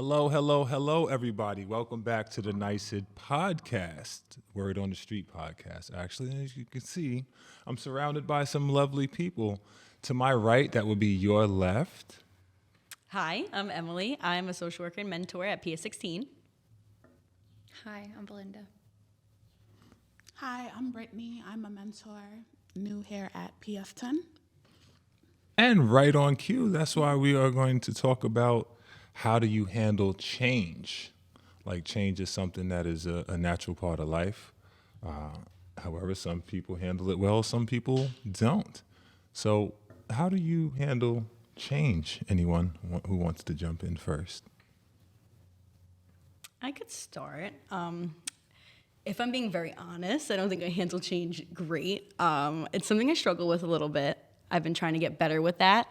Hello, hello, hello, everybody. Welcome back to the NYCID podcast, Word on the Street podcast. Actually, as you can see, I'm surrounded by some lovely people. To my right, that would be your left. Hi, I'm Emily. I'm a social worker and mentor at PS16. Hi, I'm Belinda. Hi, I'm Brittany. I'm a mentor, new here at PS10. And right on cue, that's why we are going to talk about how do you handle change? Like change is something that is a natural part of life. However, some people handle it well, some people don't. So how do you handle change? Anyone who wants to jump in first? I could start. If I'm being very honest, I don't think I handle change great. It's something I struggle with a little bit. I've been trying to get better with that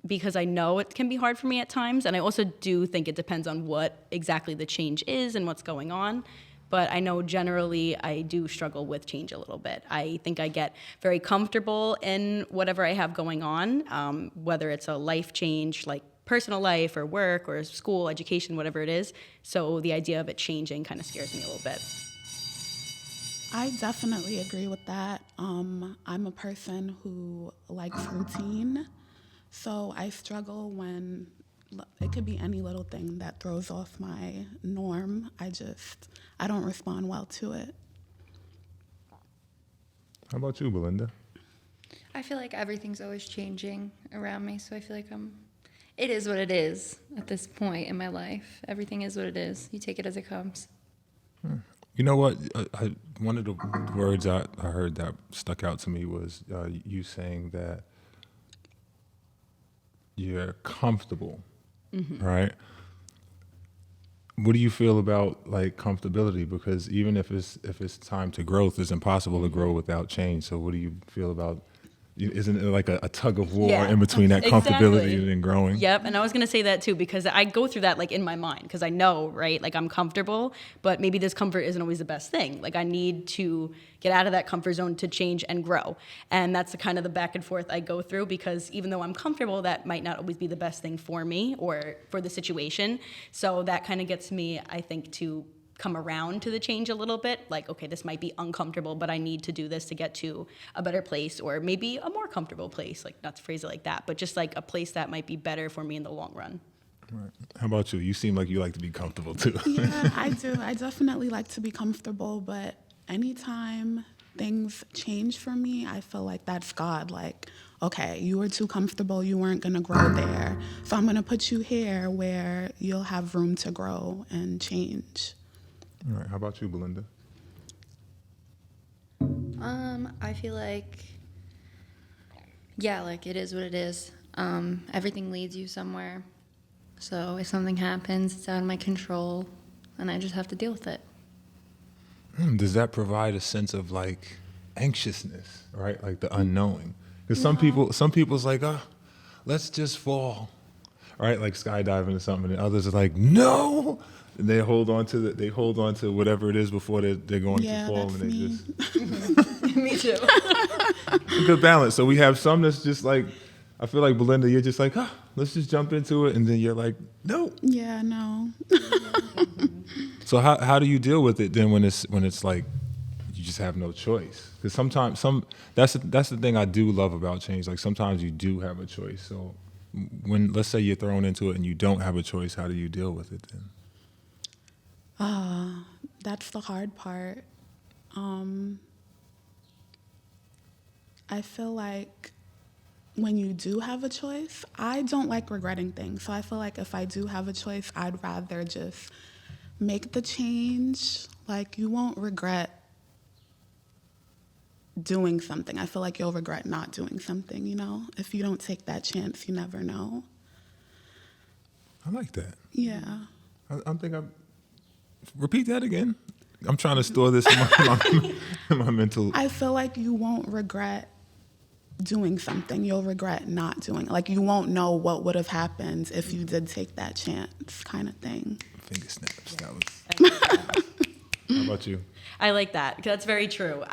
because I know it can be hard for me at times. And I also do think it depends on what exactly the change is and what's going on. But I know generally I do struggle with change a little bit. I think I get very comfortable in whatever I have going on, whether it's a life change, like personal life or work or school, education, whatever it is. So the idea of it changing kind of scares me a little bit. I definitely agree with that. I'm a person who likes routine, so I struggle when it could be any little thing that throws off my norm. I don't respond well to it. How about you, Belinda? I feel like everything's always changing around me, so I feel like it is what it is at this point in my life. Everything is what it is. You take it as it comes. You know what? One of the words I heard that stuck out to me was you saying that you're comfortable, right? What do you feel about like comfortability? Because even if it's time to growth, it's impossible to grow without change. So what do you feel about? Isn't it like a tug of war in between that comfortability and growing? Yep, and I was going to say that too because I go through that like in my mind because I know, right, like I'm comfortable, but maybe this comfort isn't always the best thing. Like I need to get out of that comfort zone to change and grow. And that's the kind of the back and forth I go through because even though I'm comfortable, that might not always be the best thing for me or for the situation. So that kind of gets me, I think, to come around to the change a little bit, like, okay, this might be uncomfortable, but I need to do this to get to a better place or maybe a more comfortable place, like not to phrase it like that, but just like a place that might be better for me in the long run. Right. How about you? You seem like you like to be comfortable too. Yeah, I do. I definitely like to be comfortable, but anytime things change for me, I feel like that's God. Like, okay, you were too comfortable, you weren't gonna grow there, so I'm gonna put you here where you'll have room to grow and change. All right. How about you, Belinda? I feel like, like it is what it is. Everything leads you somewhere. So if something happens, it's out of my control, and I just have to deal with it. Does that provide a sense of like anxiousness, right? Like the unknowing? Because some people's like, let's just fall, right? Like skydiving or something, and others are like, no. And they hold on to whatever it is before they're going to fall, and they me. just Me too. a good balance. So we have some that's just like, I feel like Belinda, you're just like, let's just jump into it, and then you're like, no. Yeah, no. So how do you deal with it then when it's like you just have no choice? Because sometimes that's the thing I do love about change. Like sometimes you do have a choice. So when let's say you're thrown into it and you don't have a choice, how do you deal with it then? That's the hard part. I feel like when you do have a choice, I don't like regretting things. So I feel like if I do have a choice, I'd rather just make the change. Like you won't regret doing something. I feel like you'll regret not doing something, you know? If you don't take that chance, you never know. I like that. Yeah. Repeat that again. I'm trying to store this in my mental. I feel like you won't regret doing something. You'll regret not doing it. Like you won't know what would have happened if you did take that chance, kind of thing. Finger snaps. That was. How about you? I like that. That's very true.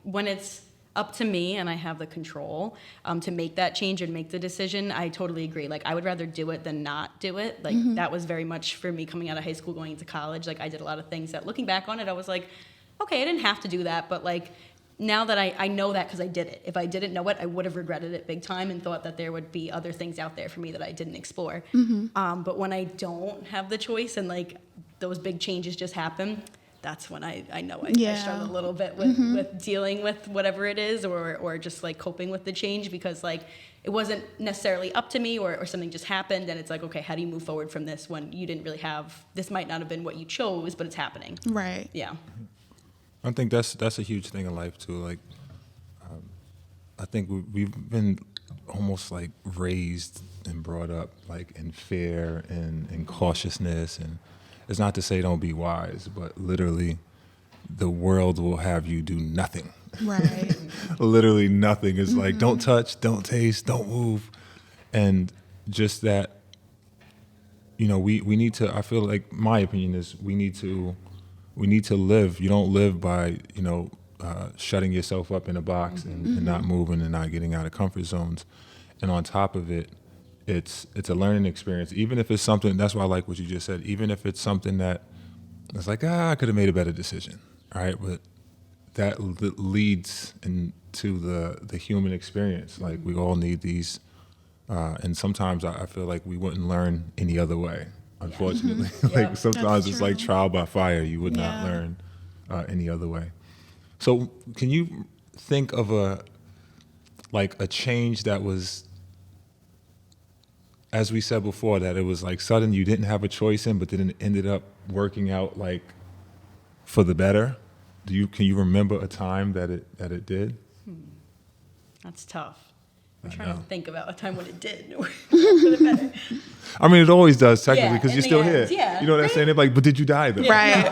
When it's up to me and I have the control to make that change and make the decision, I totally agree. Like, I would rather do it than not do it. Like, that was very much for me coming out of high school, going into college. Like, I did a lot of things that, looking back on it, I was like, okay, I didn't have to do that, but like, now that I know that because I did it. If I didn't know it, I would have regretted it big time and thought that there would be other things out there for me that I didn't explore. But when I don't have the choice and like those big changes just happen, that's when I know I struggle a little bit with dealing with whatever it is, or just like coping with the change, because like it wasn't necessarily up to me, or something just happened, and it's like, okay, how do you move forward from this when you didn't really have, this might not have been what you chose, but it's happening. Right. Yeah. I think that's a huge thing in life too. Like, I think we've been almost like raised and brought up like in fear and cautiousness, and it's not to say don't be wise, but literally, the world will have you do nothing. Right. Literally nothing. It's like, don't touch, don't taste, don't move, and just that. You know, we need to. I feel like my opinion is we need to live. You don't live by, shutting yourself up in a box and not moving and not getting out of comfort zones. And on top of it, it's a learning experience. Even if it's something, that's why I like what you just said. Even if it's something that it's like, I could have made a better decision, right? But that leads into the human experience. Like, we all need these, and sometimes I feel like we wouldn't learn any other way. Unfortunately, like sometimes That's it's like true. trial by fire. You would not learn any other way. So, can you think of a change that was, as we said before, that it was like sudden, you didn't have a choice in, but then it ended up working out like for the better? Can you remember a time that it did? That's tough. I'm I trying to know. think about a time when it did for the better. I mean, it always does technically, Yeah, because in you're the still end, here. yeah. You know what I'm saying? They're like, but did you die though? Right.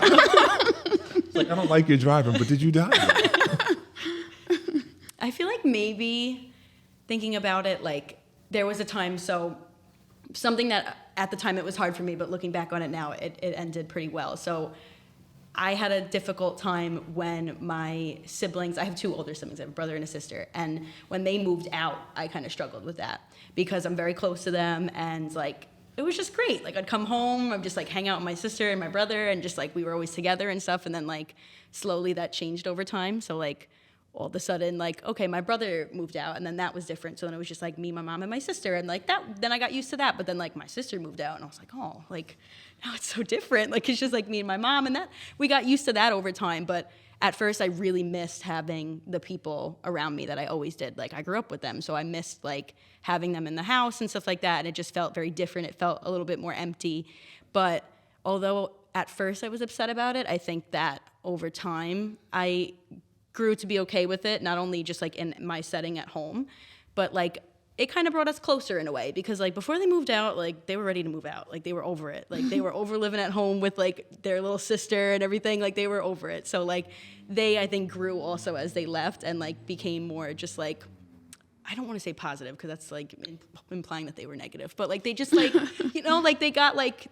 It's like, I don't like your driving, but did you die? I feel like maybe thinking about it, like there was a time, so something that at the time it was hard for me, but looking back on it now, it ended pretty well. So I had a difficult time when my siblings, I have two older siblings, I have a brother and a sister, and when they moved out, I kind of struggled with that because I'm very close to them, and like, it was just great. Like, I'd come home, I'd just like hang out with my sister and my brother, and just like, we were always together and stuff, and then like, slowly that changed over time. So like, all of a sudden, like, okay, my brother moved out, and then that was different. So then it was just like me, my mom, and my sister, and like that. Then I got used to that. But then like my sister moved out, and I was like, oh, like now it's so different. Like, it's just like me and my mom, and that we got used to that over time. But at first, I really missed having the people around me that I always did. Like, I grew up with them, so I missed like having them in the house and stuff like that. And it just felt very different. It felt a little bit more empty. But although at first I was upset about it, I think that over time I grew to be okay with it, not only just like in my setting at home, but like it kind of brought us closer in a way, because like before they moved out, like they were ready to move out. Like, they were over it. Like, they were over living at home with like their little sister and everything. Like, they were over it. So like they, I think, grew also as they left and like became more just like, I don't want to say positive because that's like implying that they were negative, but like they just like, like they got like,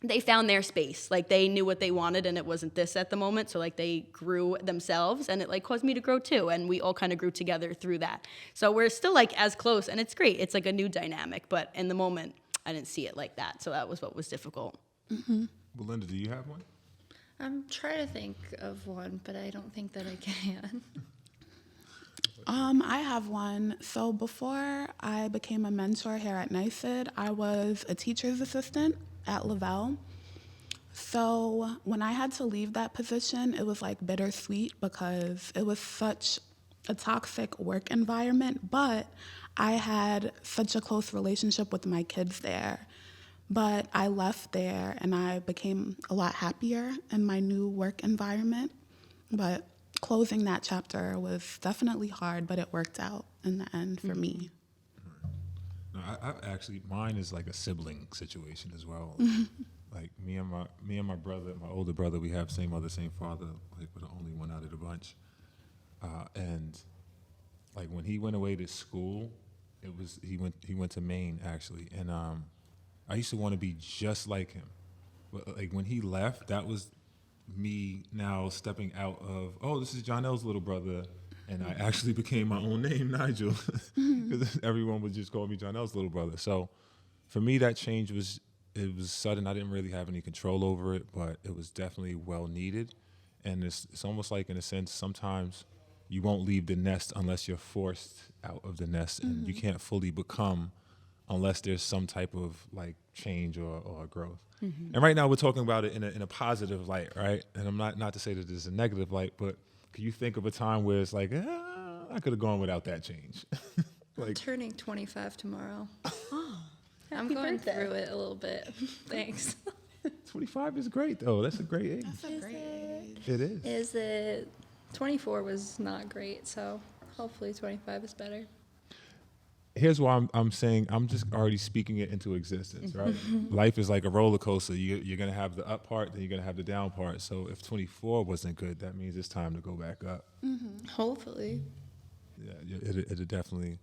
they found their space. Like, they knew what they wanted, and it wasn't this at the moment. So like they grew themselves, and it like caused me to grow too. And we all kind of grew together through that. So we're still like as close, and it's great. It's like a new dynamic, but in the moment I didn't see it like that. So that was what was difficult. Belinda, do you have one? I'm trying to think of one, but I don't think that I can. I have one. So before I became a mentor here at NYCID, I was a teacher's assistant at Lavelle. So when I had to leave that position, it was like bittersweet because it was such a toxic work environment, but I had such a close relationship with my kids there. But I left there and I became a lot happier in my new work environment. But closing that chapter was definitely hard, but it worked out in the end for me. No, I've actually, mine is like a sibling situation as well. Like me and my brother, my older brother, we have same mother, same father. Like, we're the only one out of the bunch. And like when he went away to school, he went to Maine actually, and I used to want to be just like him. But like when he left, that was me now stepping out of, oh, this is Jonelle's little brother, And I actually became my own name, Nigel, because everyone would just call me Jonel's little brother. So for me, that change was sudden. I didn't really have any control over it, but it was definitely well needed. And it's almost like, in a sense, sometimes you won't leave the nest unless you're forced out of the nest, and you can't fully become unless there's some type of like change or growth. And right now we're talking about it in a positive light, right? And I'm not to say that there's a negative light, but can you think of a time where it's like, I could have gone without that change? I'm Like, turning 25 tomorrow. I'm Happy going birthday. through it a little bit. Thanks. 25 is great, though. That's a great age. That's a great age. It is. Is it 24 was not great, so hopefully 25 is better. Here's why I'm saying, I'm just already speaking it into existence, right? Life is like a roller coaster. You're going to have the up part, then you're going to have the down part. So if 24 wasn't good, that means it's time to go back up. Hopefully. Yeah, it'll definitely,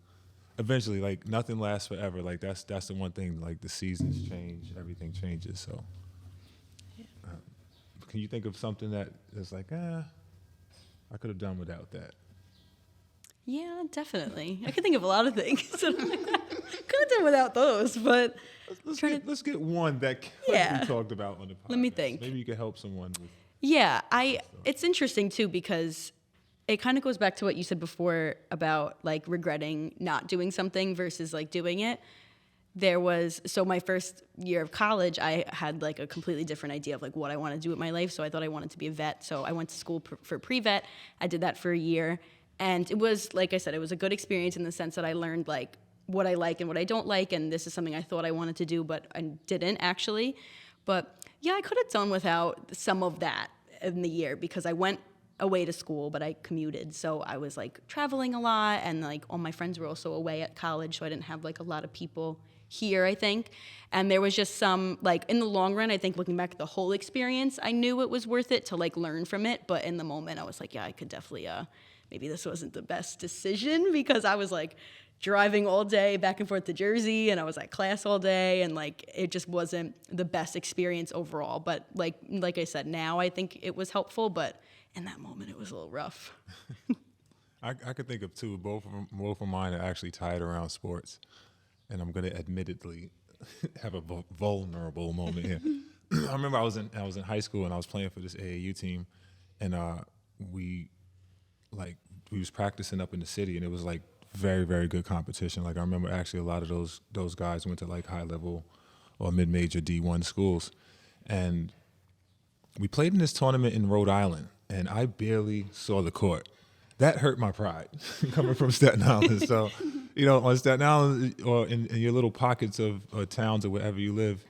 eventually, like, nothing lasts forever. Like, that's the one thing, like, the seasons change, everything changes. So can you think of something that is like, I could have done without that? Yeah, definitely. I can think of a lot of things. Could have done without those, but Let's get one that can Yeah. be talked about on the podcast. Let me think. Maybe you could help someone with. yeah, it's interesting too because it kind of goes back to what you said before about like regretting not doing something versus like doing it. So my first year of college, I had like a completely different idea of like what I want to do with my life. So I thought I wanted to be a vet. So I went to school for pre-vet. I did that for a year. And it was, like I said, it was a good experience in the sense that I learned like what I like and what I don't like. And this is something I thought I wanted to do, but I didn't actually. But yeah, I could have done without some of that in the year because I went away to school, but I commuted. So I was like traveling a lot and like all my friends were also away at college. So I didn't have like a lot of people here, I think. And there was just some, like in the long run, I think looking back at the whole experience, I knew it was worth it to like learn from it. But in the moment I was like, yeah, I could definitely, maybe this wasn't the best decision because I was like driving all day back and forth to Jersey and I was at class all day and like it just wasn't the best experience overall. But like I said, now I think it was helpful, but in that moment it was a little rough. I could think of two. Both of mine are actually tied around sports, and I'm going to admittedly have a vulnerable moment here. I remember I was in high school and I was playing for this AAU team, and we was practicing up in the city, and it was like very, very good competition. Like I remember actually a lot of those guys went to like high level or mid-major D1 schools, and we played in this tournament in Rhode Island, and I barely saw the court. That hurt my pride coming from Staten Island. So, on Staten Island or in your little pockets of towns or wherever you live,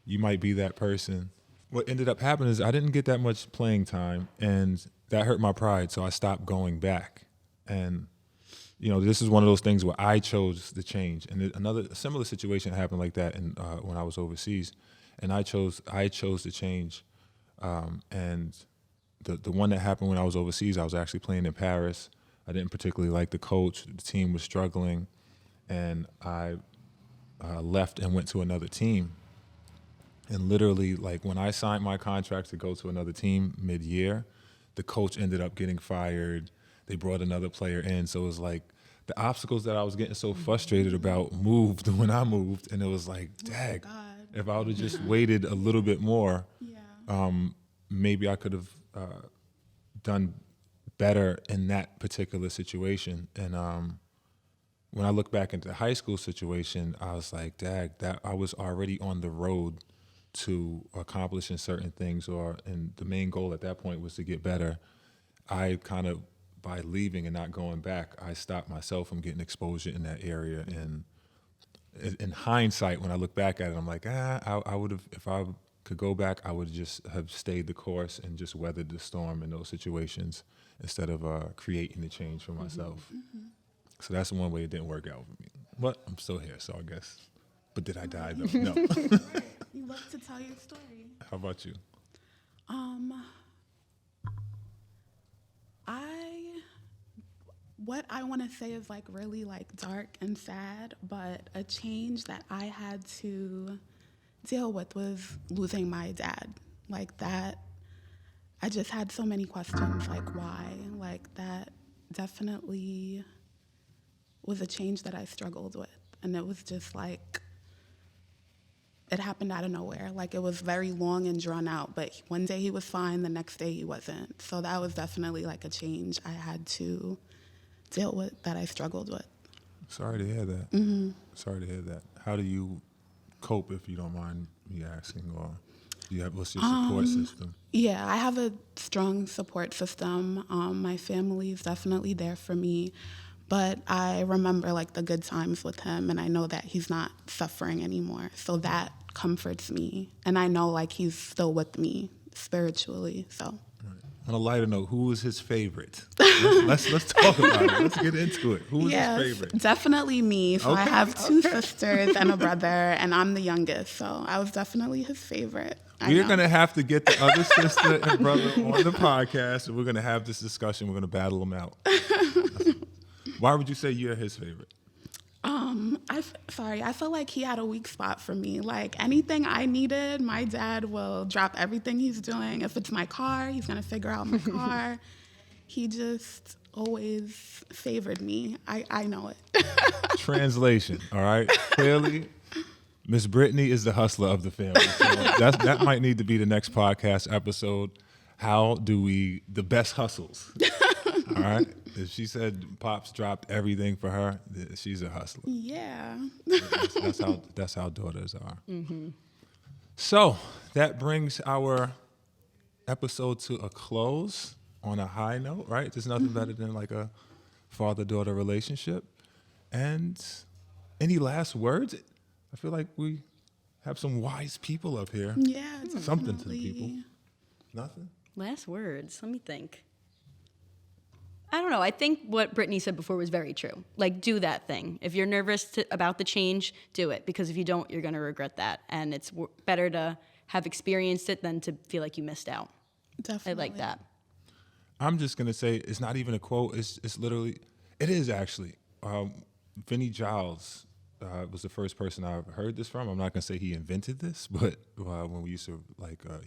you might be that person. What ended up happening is I didn't get that much playing time, and that hurt my pride. So I stopped going back. And, this is one of those things where I chose the change. And a similar situation happened like that when I was overseas, and I chose the change. And the one that happened when I was overseas, I was actually playing in Paris. I didn't particularly like the coach. The team was struggling, and I left and went to another team. And literally, like when I signed my contract to go to another team mid-year, the coach ended up getting fired. They brought another player in, so it was like the obstacles that I was getting so frustrated about moved when I moved, and it was like, dag, if I would have just waited a little bit more, maybe I could have done better in that particular situation. And when I look back into the high school situation, I was like, dag, that I was already on the road to accomplishing certain things, and the main goal at that point was to get better. I kind of, by leaving and not going back, I stopped myself from getting exposure in that area. And in hindsight, when I look back at it, I'm like, I would have, if I could go back, I would just have stayed the course and just weathered the storm in those situations instead of creating the change for myself. So that's one way it didn't work out for me. But I'm still here, so I guess. But did I die though? No. You love to tell your story. How about you? What I want to say is like really like dark and sad, but a change that I had to deal with was losing my dad. Like that, I just had so many questions, like why? Like that definitely was a change that I struggled with. And it was just like, it happened out of nowhere. Like, it was very long and drawn out, but one day he was fine, the next day he wasn't. So that was definitely like a change I had to deal with, that I struggled with. Sorry to hear that. Sorry to hear that. How do you cope, if you don't mind me asking, or what's your support system? Yeah, I have a strong support system. My family is definitely there for me, but I remember like the good times with him, and I know that he's not suffering anymore. So that comforts me, and I know like he's still with me spiritually. So. On a lighter note, who was his favorite? Let's talk about it. Let's get into it. Who was his favorite? Definitely me. So I Okay, have two sisters and a brother, and I'm the youngest. So I was definitely his favorite. We're going to have to get the other sister and brother on the podcast, and we're going to have this discussion. We're going to battle them out. Why would you say you're his favorite? I feel like he had a weak spot for me. Like, anything I needed, my dad will drop everything he's doing. If it's my car, he's going to figure out my car. He just always favored me. I know it. Translation, all right? Clearly, Miss Brittany is the hustler of the family. So that might need to be the next podcast episode. How do we, the best hustles, all right? If she said Pops dropped everything for her, she's a hustler. Yeah. That's how daughters are. So that brings our episode to a close on a high note, right? There's nothing better than like a father-daughter relationship. And any last words? I feel like we have some wise people up here. Yeah, Something to the definitely. people. Nothing? Last words. Let me think. I don't know. I think what Brittany said before was very true. Like, do that thing. If you're nervous about the change, do it. Because if you don't, you're going to regret that. And it's better to have experienced it than to feel like you missed out. Definitely. I like that. I'm just going to say it's not even a quote. It's literally, it is actually. Vinnie Giles was the first person I've heard this from. I'm not going to say he invented this, but when we used to,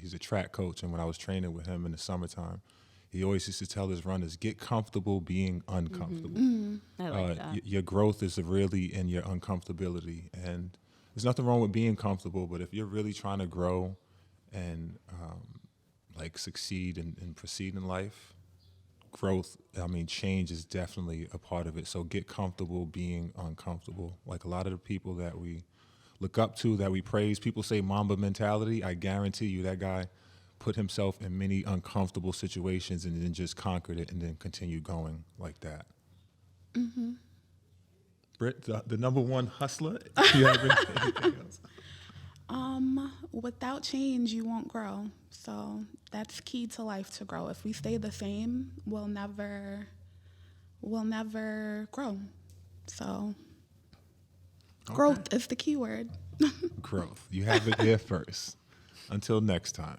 he's a track coach. And when I was training with him in the summertime, he always used to tell his runners, get comfortable being uncomfortable. I like that. Your growth is really in your uncomfortability. And there's nothing wrong with being comfortable, but if you're really trying to grow and succeed and proceed in life, change is definitely a part of it. So get comfortable being uncomfortable. Like a lot of the people that we look up to, that we praise, people say Mamba mentality. I guarantee you that guy put himself in many uncomfortable situations and then just conquered it and then continued going like that. Britt, the number one hustler, do you have anything else? Without change, you won't grow. So that's key to life, to grow. If we stay the same, we'll never grow. So growth is the key word. Growth. You have it there first. Until next time.